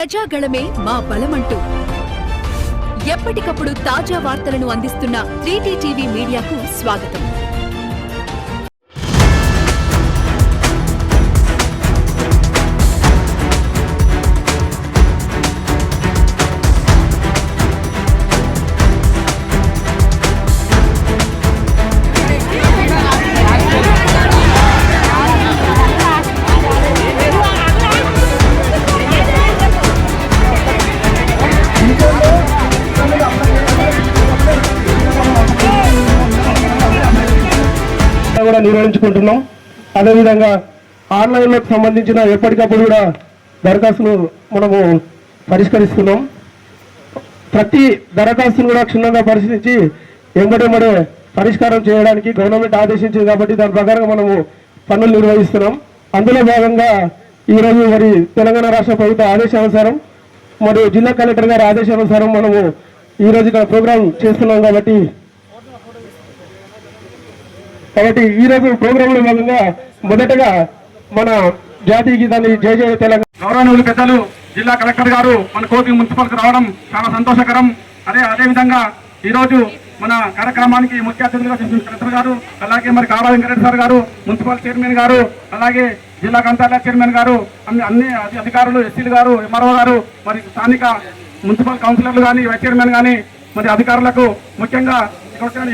ప్రజాగళమే మా బలమంటూ ఎప్పటికప్పుడు తాజా వార్తలను అందిస్తున్న 3T టీవీ మీడియాకు స్వాగతం. కూడా నిర్వహించుకుంటున్నాం. అదేవిధంగా ఆన్లైన్లకు సంబంధించిన ఎప్పటికప్పుడు కూడా దరఖాస్తులు మనము పరిష్కరిస్తున్నాం. ప్రతి దరఖాస్తును కూడా క్షుణ్ణంగా పరిశీలించి ఎంబడెంబడే పరిష్కారం చేయడానికి గవర్నమెంట్ ఆదేశించింది కాబట్టి దాని ప్రకారం మనము పనులు నిర్వహిస్తున్నాం. అందులో భాగంగా ఈరోజు మరి తెలంగాణ రాష్ట్ర ప్రభుత్వ ఆదేశానుసారం మరియు జిల్లా కలెక్టర్ గారి ఆదేశానుసారం మనము ఈరోజు ఇక్కడ ప్రోగ్రాం చేస్తున్నాం. కాబట్టి ఈరోజు ప్రోగ్రాంలో భాగంగా మొదటగా మన జాతీయ గీతాన్ని జయ జయ తెలంగాణ గౌరవనీయులు పెద్దలు జిల్లా కలెక్టర్ గారు మన కోటి మున్సిపల్కి రావడం చాలా సంతోషకరం. అదేవిధంగా ఈరోజు మన కార్యక్రమానికి ముఖ్య అతిథులుగా చేసిన కలెక్టర్ గారు, అలాగే మరి కాళా వెంకటరెడ్డి సార్ గారు, మున్సిపల్ చైర్మన్ గారు, అలాగే జిల్లా గ్రంథాలయ చైర్మన్ గారు, అన్ని అధికారులు, ఎస్సీలు గారు, ఎంఆర్ఓ గారు, మరి స్థానిక మున్సిపల్ కౌన్సిలర్లు కానీ, వైస్ చైర్మన్ కానీ, మరి అధికారులకు, ముఖ్యంగా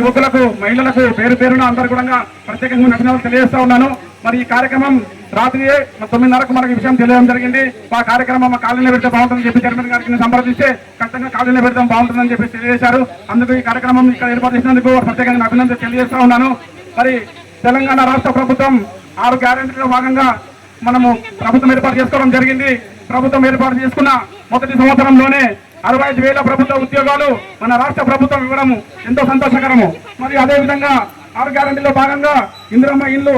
యువకులకు, మహిళలకు పేరు పేరున అందరూ కూడా ప్రత్యేకంగా అభినందనలు తెలియజేస్తా ఉన్నాను. మరి ఈ కార్యక్రమం రాత్రి 9:30కు మనకి విషయం తెలియడం జరిగింది. ఆ కార్యక్రమం మా కాలనీలో పెడితే బాగుంటుందని చెప్పి చైర్మన్ గారికి సంప్రదిస్తే ఖచ్చితంగా కాలనీలో పెడతాం బాగుంటుందని చెప్పి తెలియజేశారు. అందుకు ఈ కార్యక్రమం ఇక్కడ ఏర్పాటు చేసినందుకు ప్రత్యేకంగా అభినందనలు తెలియజేస్తా ఉన్నాను. మరి తెలంగాణ రాష్ట్ర ప్రభుత్వం 6 గ్యారెంటీలో భాగంగా మనము ప్రభుత్వం ఏర్పాటు చేసుకోవడం జరిగింది. ప్రభుత్వం ఏర్పాటు చేసుకున్న మొదటి సంవత్సరంలోనే 65,000 ప్రభుత్వ ఉద్యోగాలు మన రాష్ట్ర ప్రభుత్వం ఇవ్వడం ఎంతో సంతోషకరము. మరి అదేవిధంగా 6 గ్యారెంటీలో భాగంగా ఇందిరమ్మ ఇల్లు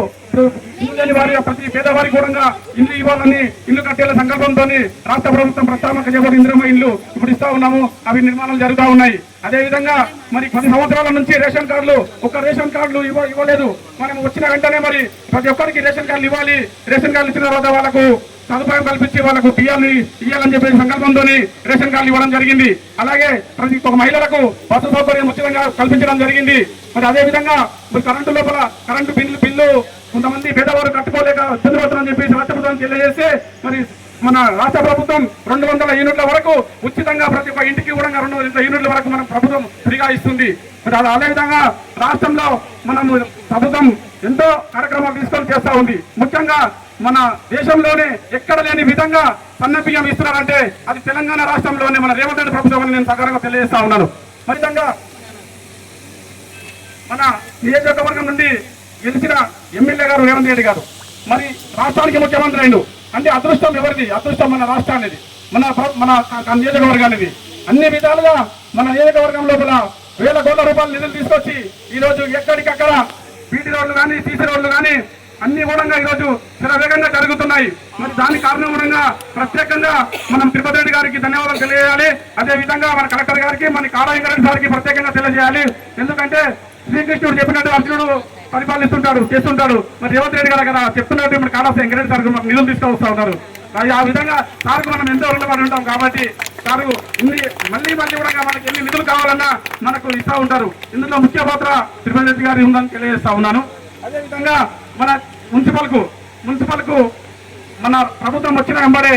లేని వారి ప్రతి పేదవారికి కూడా ఇల్లు ఇవ్వాలని, ఇల్లు కట్టేల సంకల్పంతో రాష్ట్ర ప్రభుత్వం ప్రస్తావన చేయబడి ఇందిరమ్మ ఇల్లు ఇప్పుడు ఇస్తా ఉన్నాము. అవి నిర్మాణాలు జరుగుతూ ఉన్నాయి. అదేవిధంగా మరి 10 సంవత్సరాల నుంచి రేషన్ కార్డులు, ఒక్క రేషన్ కార్డులు ఇవ్వలేదు. మనం వచ్చిన వెంటనే మరి ప్రతి ఒక్కరికి రేషన్ కార్డులు ఇవ్వాలి. రేషన్ కార్డులు ఇచ్చిన తర్వాత వాళ్ళకు సదుపాయం కల్పించి వాళ్ళకు బియ్యాన్ని ఇవ్వాలని చెప్పే సంకల్పంతో రేషన్ కార్డులు ఇవ్వడం జరిగింది. అలాగే ప్రతి ఒక్క మహిళలకు బస్సు సౌకర్యం ఉచితంగా కల్పించడం జరిగింది. మరి అదేవిధంగా మరి కరెంటు లోపల కరెంటు బిల్లు కొంతమంది పేదవారు కట్టుకోలేక ఇబ్బంది పడుతుందని చెప్పేసి రాష్ట్ర ప్రభుత్వం తెలియజేస్తే మరి మన రాష్ట్ర ప్రభుత్వం 200 యూనిట్ల వరకు ఉచితంగా ప్రతి ఒక్క ఇంటికి కూడా 200 యూనిట్ల వరకు మనం ప్రభుత్వం ఫ్రీగా ఇస్తుంది. మరి అదేవిధంగా రాష్ట్రంలో మనము ప్రభుత్వం ఎంతో కార్యక్రమాలు తీసుకొని చేస్తూ ఉంది. ముఖ్యంగా మన దేశంలోనే ఎక్కడ లేని విధంగా సన్న బియ్యం ఇస్తున్నారంటే అది తెలంగాణ రాష్ట్రంలోనే మన రేవంత్ రెడ్డి ప్రభుత్వం అని నేను సకారంగా తెలియజేస్తా ఉన్నాను. ఫలితంగా మన నియోజకవర్గం నుండి గెలిచిన ఎమ్మెల్యే గారు రేవంత్ రెడ్డి గారు మరి రాష్ట్రానికి ముఖ్యమంత్రి అయిండు అంటే అదృష్టం ఎవరిది? అదృష్టం మన రాష్ట్రానిది, మన నియోజకవర్గానిది. అన్ని విధాలుగా మన నియోజకవర్గం లోపల వేల కోట్ల రూపాయల నిధులు తీసుకొచ్చి ఈరోజు ఎక్కడికక్కడ బీటీ రోడ్లు కానీ, సీసీ రోడ్లు కానీ అన్ని కూడా ఈరోజు చాలా వేగంగా జరుగుతున్నాయి. మరి దాని కారణం కూడా ప్రత్యేకంగా మనం తిరుపతి రెడ్డి గారికి ధన్యవాదాలు తెలియజేయాలి. అదేవిధంగా మన కలెక్టర్ గారికి, మన కాళా వెంకటరెడ్డి సార్కి ప్రత్యేకంగా తెలియజేయాలి. ఎందుకంటే శ్రీకృష్ణుడు చెప్పినట్టు అర్జునుడు పరిపాలిస్తుంటాడు, చేస్తుంటాడు. మరి రేవంత్ రెడ్డి గారు కదా చెప్తున్నట్టు ఇప్పుడు కాళా వెంకటరెడ్డి సార్ మనకు నిధులు తీసుకొస్తా ఉన్నారు. ఆ విధంగా సార్కు మనం ఎంతో రుణపడి ఉంటాం. కాబట్టి సారు మళ్ళీ కూడా మనకి ఎన్ని నిధులు కావాలన్నా మనకు ఇస్తా ఉంటారు. ఇందులో ముఖ్య పాత్ర తిరుపతి రెడ్డి గారి ఉందని తెలియజేస్తా ఉన్నాను. అదేవిధంగా మన మున్సిపల్కు మన ప్రభుత్వం వచ్చిన వెంబడే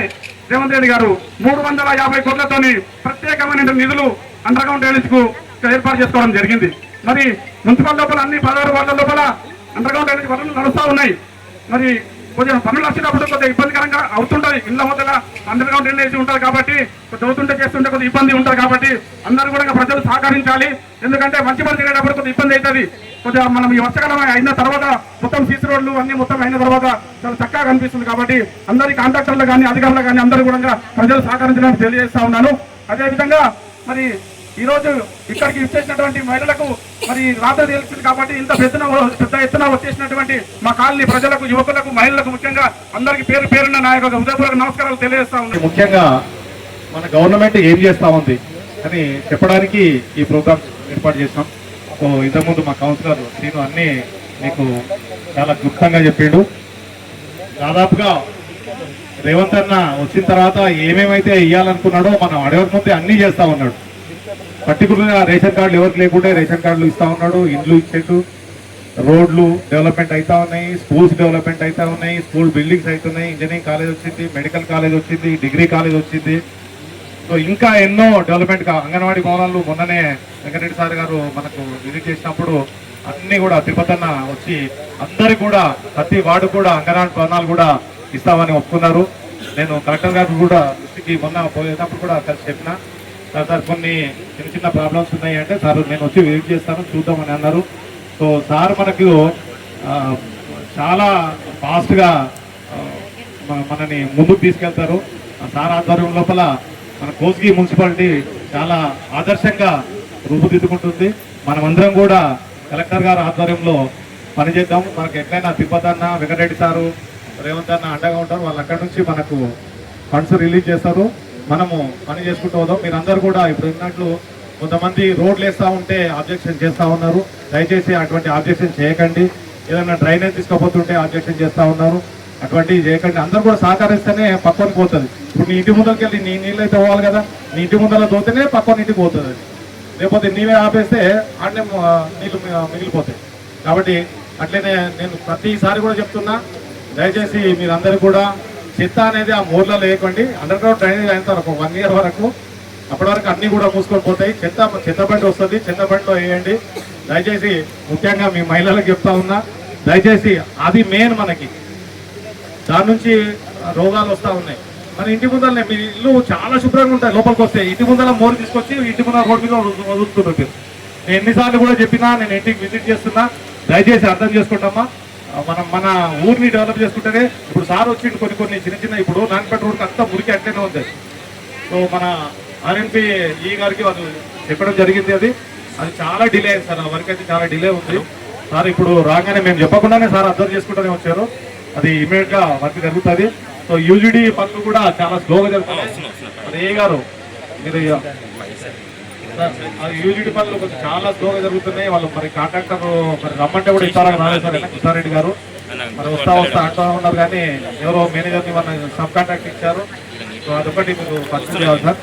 రేవంత్ రెడ్డి గారు 350 కోట్లతోని ప్రత్యేకమైన నిధులు అండర్ గ్రౌండ్ డ్రైనేజ్ కు ఏర్పాటు చేసుకోవడం జరిగింది. మరి మున్సిపల్ లోపల అన్ని 16 వార్డుల లోపల అండర్ గ్రౌండ్ డ్రైనేజ్ పనులు నడుస్తూ ఉన్నాయి. మరి కొంచెం పనులు వచ్చినప్పుడు కొద్దిగా ఇబ్బందికరంగా అవుతుంటుంది. ఇళ్ళ వద్ద అండర్ గ్రౌండ్ డ్రైనేజ్ ఉంటుంది కాబట్టి చదువుతుంటే చేస్తుంటే కొద్దిగా ఇబ్బంది ఉంటుంది. కాబట్టి అందరూ కూడా ప్రజలు సహకరించాలి. ఎందుకంటే మంచి పని తినేటప్పుడు కొద్దిగా ఇబ్బంది అవుతుంది. కొద్దిగా మనం ఈ వర్షకాలం అయిన తర్వాత మొత్తం సీసీ రోడ్లు అన్ని మొత్తం అయిన తర్వాత చాలా చక్కగా కనిపిస్తుంది. కాబట్టి అందరి కాంట్రాక్టర్లు కానీ, అధికారులు కానీ అందరూ కూడా ప్రజలు సహకరించడానికి తెలియజేస్తా ఉన్నాను. అదేవిధంగా మరి ఈ రోజు ఇక్కడికి ఇచ్చేసినటువంటి మహిళలకు మరి రాత్రి తెలిసింది కాబట్టి ఇంత పెద్ద ఎత్తున వచ్చేసినటువంటి మా కాలనీ ప్రజలకు, యువకులకు, మహిళలకు ముఖ్యంగా అందరికీ పేరు పేరున్న నా యొక్క హృదయపూర్వక నమస్కారాలు తెలియజేస్తా ఉన్నాను. ముఖ్యంగా మన గవర్నమెంట్ ఏం చేస్తా ఉంది అని చెప్పడానికి ఈ ప్రోగ్రామ్ ఏర్పాటు చేస్తాం. సో ఇంతకుముందు మా కౌన్సిలర్ నేను అన్ని మీకు చాలా క్లుప్తంగా చెప్పిండు. దాదాపుగా రేవంత్ అన్న వచ్చిన తర్వాత ఏమేమైతే ఇవ్వాలనుకున్నాడో మనం అడగక ముందే అన్ని చేస్తా ఉన్నాడు. పర్టికులర్గా రేషన్ కార్డులు ఎవరికి లేకుంటే రేషన్ కార్డులు ఇస్తా ఉన్నాడు, ఇండ్లు ఇచ్చేట్టు, రోడ్లు డెవలప్మెంట్ అవుతా ఉన్నాయి, స్కూల్స్ డెవలప్మెంట్ అవుతా ఉన్నాయి, స్కూల్ బిల్డింగ్స్ అవుతున్నాయి, ఇంజనీరింగ్ కాలేజ్ వచ్చింది, మెడికల్ కాలేజ్ వచ్చింది, డిగ్రీ కాలేజ్ వచ్చింది. సో ఇంకా ఎన్నో డెవలప్మెంట్ అంగన్వాడీ భవనాలు మొన్ననే వెంకటరెడ్డి సార్ గారు మనకు విజిట్ చేసినప్పుడు అన్ని కూడా తిరుపతన్న వచ్చి అందరికి కూడా ప్రతి వార్డు కూడా అంగన్వాడీ భవనాలు కూడా ఇస్తామని ఒప్పుకున్నారు. నేను కలెక్టర్ గారు కూడా దృష్టికి మొన్న పోయేటప్పుడు కూడా కలిసి చెప్పిన సార్ కొన్ని చిన్న చిన్న ప్రాబ్లమ్స్ ఉన్నాయి అంటే సార్ నేను వచ్చి వెయిట్ చేస్తాను చూద్దామని అన్నారు. సో సార్ మనకు చాలా ఫాస్ట్గా మనని ముందుకు తీసుకెళ్తారు. సార్ ఆధ్వర్యం లోపల మన కోస్గి మున్సిపాలిటీ చాలా ఆదర్శంగా రూపుదిద్దుకుంటుంది. మనమందరం కూడా కలెక్టర్ గారి ఆధ్వర్యంలో పనిచేద్దాం. మనకు ఎట్లయినా తిరుపతన్న, వెంకటరెడ్డి సారు, రేవంత్ అన్న అండగా ఉంటారు. వాళ్ళు అక్కడి నుంచి మనకు ఫండ్స్ రిలీజ్ చేస్తారు, మనము పని చేసుకుంటూ పోదాం. మీరందరూ కూడా ఇప్పుడు ఉన్నట్లు కొంతమంది రోడ్లు వేస్తూ ఉంటే ఆబ్జెక్షన్ చేస్తూ ఉన్నారు. దయచేసి అటువంటి ఆబ్జెక్షన్ చేయకండి. ఏదైనా డ్రైనేజ్ తీసుకోపోతుంటే ఆబ్జెక్షన్ చేస్తూ ఉన్నారు, అటువంటివి చేయకండి. అందరూ కూడా సహకరిస్తేనే పక్కన పోతుంది. ఇప్పుడు నీ ఇంటి ముందరికి వెళ్ళి నీ నీళ్ళు అయితే పోవాలి కదా, నీ ఇంటి ముందర పోతేనే పక్కన ఇంటికి పోతుంది అది. లేకపోతే నీవే ఆపేస్తే ఆడనే నీళ్ళు మిగిలిపోతాయి. కాబట్టి అట్లనే నేను ప్రతిసారి కూడా చెప్తున్నా, దయచేసి మీరందరూ కూడా చెత్త అనేది ఆ మూర్లలో వేయకండి. అండర్ గ్రౌండ్ డ్రైనేజ్ అయిన తర్వాత 1 year వరకు, అప్పటి వరకు అన్ని కూడా మూసుకొని పోతాయి. చెత్త బండి వస్తుంది, చెత్త బండిలో వేయండి. దయచేసి ముఖ్యంగా మీ మహిళలకు చెప్తా ఉన్నా, దయచేసి అది మెయిన్. మనకి దాని నుంచి రోగాలు వస్తూ ఉన్నాయి. మన ఇంటి ముందరనే మీ ఇల్లు చాలా శుభ్రంగా ఉంటాయి, లోపలికి వస్తే ఇంటి ముందర మోరు తీసుకొచ్చి ఇంటి ముందర రోడ్డు మీద వదులుతున్నారు. నేను ఎన్నిసార్లు కూడా చెప్పినా, నేను ఇంటికి విజిట్ చేస్తున్నా, దయచేసి అర్థం చేసుకుంటామా. మన ఊరిని డెవలప్ చేసుకుంటేనే. ఇప్పుడు సార్ వచ్చింది కొన్ని చిన్న ఇప్పుడు నాన్పేట రోడ్కి అంతా మురికి అట్లనే ఉంది. సో మన ఆర్ఎంపీ ఈ గారికి వాళ్ళు చెప్పడం జరిగింది, అది చాలా డిలే అయింది సార్. ఆ వర్క్ అయితే చాలా డిలే ఉంది సార్. ఇప్పుడు రాగానే మేము చెప్పకుండానే సార్ అబ్జర్వ్ చేసుకుంటూనే వచ్చారు, అది ఇమీడియట్ గా వర్క్ జరుగుతుంది. సో యూజిడి పనులు కూడా చాలా స్లోగా జరుగుతున్నాయి. అది ఏ గారు మీరు యూజిడి పనులు కొంచెం చాలా స్లోగా జరుగుతున్నాయి. వాళ్ళు మరి కాంట్రాక్టర్ మరి రమ్మంటే కూడా ఇస్తారని రాలేదు సార్. కృష్ణారెడ్డి గారు మరి వస్తా అంటూ ఉన్నారు, కానీ ఎవరో మేనేజర్ని మన సబ్ కాంట్రాక్ట్ ఇచ్చారు. సో అదొకటి మీరు పరిస్థితి చేయాలి సార్.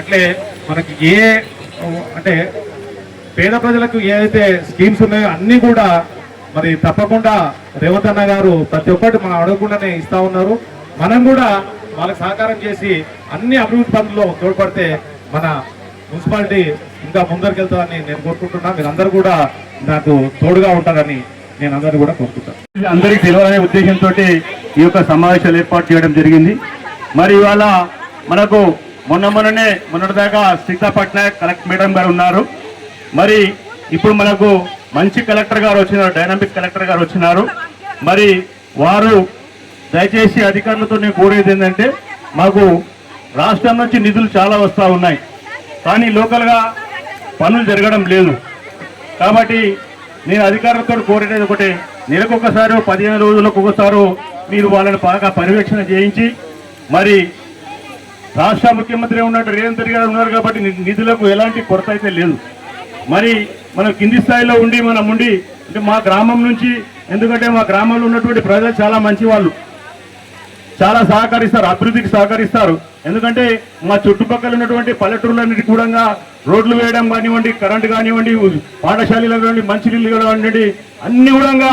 అట్లే మనకి అంటే పేద ప్రజలకు ఏదైతే స్కీమ్స్ ఉన్నాయో అన్నీ కూడా మరి తప్పకుండా రేవంత్ అన్న గారు ప్రతి ఒక్కటి మనం అడగకుండానే ఇస్తా ఉన్నారు. మనం కూడా వాళ్ళకి సహకారం చేసి అన్ని అభివృద్ధి పనుల్లో తోడ్పడితే మన మున్సిపాలిటీ ఇంకా ముందరికి వెళ్తారని నేను కోరుకుంటున్నా. మీరందరూ కూడా నాకు తోడుగా ఉంటారని నేను అందరినీ కూడా కోరుకుంటాను. అందరికీ తెలియాలనే ఉద్దేశంతో ఈ యొక్క సమావేశాలు ఏర్పాటు చేయడం జరిగింది. మరి ఇవాళ మనకు మొన్నటిదాకా సీతా పట్నాయక్ కలెక్టర్ మేడం గారు ఉన్నారు. మరి ఇప్పుడు మనకు మంచి కలెక్టర్ గారు వచ్చినారు, డైనామిక్ కలెక్టర్ గారు వచ్చినారు. మరి వారు దయచేసి అధికారులతో నేను కోరేది ఏంటంటే, మాకు రాష్ట్రం నుంచి నిధులు చాలా వస్తూ ఉన్నాయి, కానీ లోకల్గా పనులు జరగడం లేదు. కాబట్టి నేను అధికారులతో కోరేది ఒకటే, నెలకు ఒకసారి 15 రోజులకు ఒకసారి మీరు వాళ్ళని బాగా పర్యవేక్షణ చేయించి, మరి రాష్ట్ర ముఖ్యమంత్రి ఉన్నట్టు రేవంత్ రెడ్డి గారు ఉన్నారు కాబట్టి నిధులకు ఎలాంటి కొరత అయితే లేదు. మరి మనం కింది స్థాయిలో ఉండి అంటే మా గ్రామం నుంచి, ఎందుకంటే మా గ్రామంలో ఉన్నటువంటి ప్రజలు చాలా మంచి వాళ్ళు, చాలా సహకరిస్తారు, అభివృద్ధికి సహకరిస్తారు. ఎందుకంటే మా చుట్టుపక్కల ఉన్నటువంటి పల్లెటూర్లన్నిటి కూడా రోడ్లు వేయడం కానివ్వండి, కరెంటు కానివ్వండి, పాఠశాలలు కానివ్వండి, మంచినీళ్ళు కానివ్వండి, అన్ని కూడా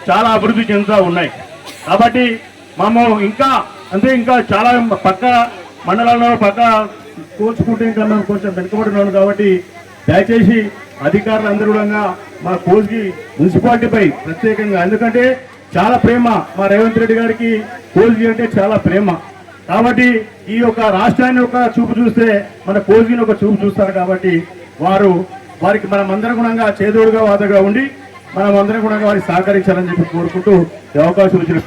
చాలా అభివృద్ధి చెందుతూ ఉన్నాయి. కాబట్టి మేము ఇంకా చాలా పక్క మండలాల్లో పక్క కోల్చుకుంటే ఇంకా మేము కొంచెం వెనుకబడినాం. కాబట్టి దయచేసి అధికారులందరూ కూడా మా కోస్గి మున్సిపాలిటీపై ప్రత్యేకంగా, ఎందుకంటే చాలా ప్రేమ మా రేవంత్ రెడ్డి గారికి కోస్గి అంటే చాలా ప్రేమ. కాబట్టి ఈ యొక్క రాష్ట్రాన్ని ఒక చూపు చూస్తే మన కోస్గిని ఒక చూపు చూస్తారు. కాబట్టి వారికి మనమందరం కూడా చేదోడుగా వాదగా ఉండి మనమందరం కూడా వారికి సహకరించాలని చెప్పి కోరుకుంటూ ఈ అవకాశం ఇచ్చిన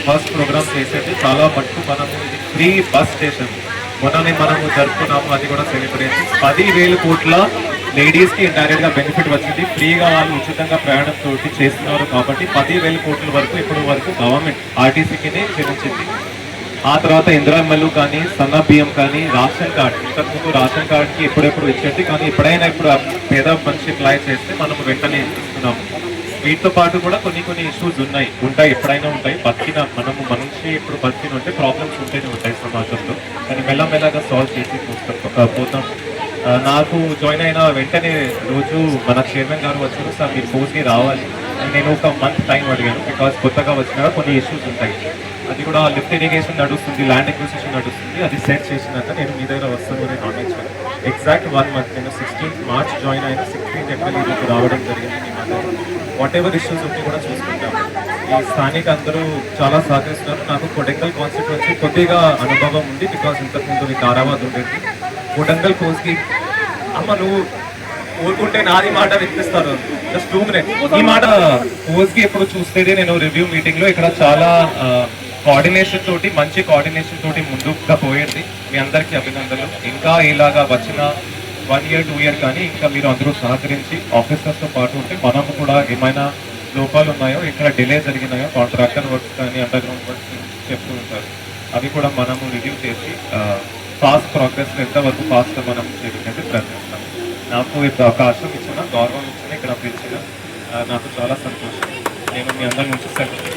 ఫస్ట్ ప్రోగ్రామ్ చేసేది చాలా మటుకు మనము ఫ్రీ బస్ స్టేషన్ మొన్ననే మనము జరుపుకున్నాము. అది కూడా సెలబ్రేషన్ 10,000 కోట్ల లేడీస్ కి డైరెక్ట్ గా బెనిఫిట్ వచ్చింది. ఫ్రీగా వాళ్ళు ఉచితంగా ప్రయాణం తోటి చేస్తున్నారు. కాబట్టి 10,000 కోట్ల వరకు ఇప్పుడు వరకు గవర్నమెంట్ ఆర్టీసీకి చెల్లించింది. ఆ తర్వాత ఇందిరామల్లు కానీ, సన్న బియ్యం కానీ, రేషన్ కార్డ్, ఇంతకుముందు రేషన్ కార్డ్కి ఎప్పుడెప్పుడు ఇచ్చేది, కానీ ఎప్పుడైనా ఇప్పుడు పేద మనిషి అప్లై చేస్తే మనం వెంటనే ఇస్తున్నాము. వీటితో పాటు కూడా కొన్ని ఇష్యూస్ ఉంటాయి ఎప్పుడైనా ఉంటాయి. మనిషి ఇప్పుడు బతికిన ఉంటే ప్రాబ్లమ్స్ ఉంటేనే ఉంటాయి సమాజంలో, కానీ మెల్లమెల్లగా సాల్వ్ చేసి పోతాం. నాకు జాయిన్ అయిన వెంటనే రోజు మన చైర్మన్ గారు వచ్చారు, సార్ మీరు పోస్ట్కి రావాలి అని. నేను ఒక మంత్ టైం అడిగాను, బికాస్ కొత్తగా వచ్చినా కొన్ని ఇష్యూస్ ఉంటాయి. అది కూడా లిఫ్ట్ ఇరిగేషన్ నడుస్తుంది, ల్యాండ్ ఎక్విజిషన్ నడుస్తుంది, అది సెట్ చేసినాక నేను మీ దగ్గర వస్తాను అని నాన్ ఇచ్చాను. ఎగ్జాక్ట్ 1 month, నేను 16th March జాయిన్ అయిన 16th April ఈరోజు రావడం జరిగింది. మీ మధ్య వాట్ ఎవర్ ఇష్యూస్ ఉంటే కూడా చూసుకుంటాము. ఈ స్థానిక అందరూ చాలా సహకరిస్తున్నారు. నాకు కొడంగల్ కాన్స్టిట్యున్సీ కొద్దిగా అనుభవం ఉంది, బికాస్ ఇంతకుముందు మీకు ఆరాబాద్ ఉండేది. కొడంగల్ కోస్కి అమ్మ నువ్వు కోరుకుంటే నాది మాట వినిపిస్తారు, జస్ట్ 2 minutes. ఈ మాట కోస్కి ఎప్పుడు చూస్తేనే నేను రివ్యూ మీటింగ్ లో ఇక్కడ చాలా మంచి కోఆర్డినేషన్ తోటి ముందుగా పోయేది. మీ అందరికీ అభినందనలు. ఇంకా ఇలాగా వచ్చిన 1 year 2 year కానీ ఇంకా మీరు అందరూ సహకరించి ఆఫీసర్స్తో పాటు ఉంటే మనము కూడా ఏమైనా లోపాలు ఉన్నాయో, ఇక్కడ డిలే జరిగినాయో, కాంట్రాక్టర్ వర్క్స్ కానీ అండర్ గ్రౌండ్ వర్క్స్ చెప్తూ ఉంటారు, అవి కూడా మనము రివ్యూ చేసి ఫాస్ట్ ప్రోగ్రెస్ ఎంతవరకు ఫాస్ట్ మనం చేయడానికి ప్రయత్నిస్తాం. నాకు ఇప్పుడు అవకాశం ఇచ్చిన, గౌరవం ఇచ్చిన, ఇక్కడ పిలిచిన నాకు చాలా సంతోషం. నేను మీ అందరి నుంచి సెలవు.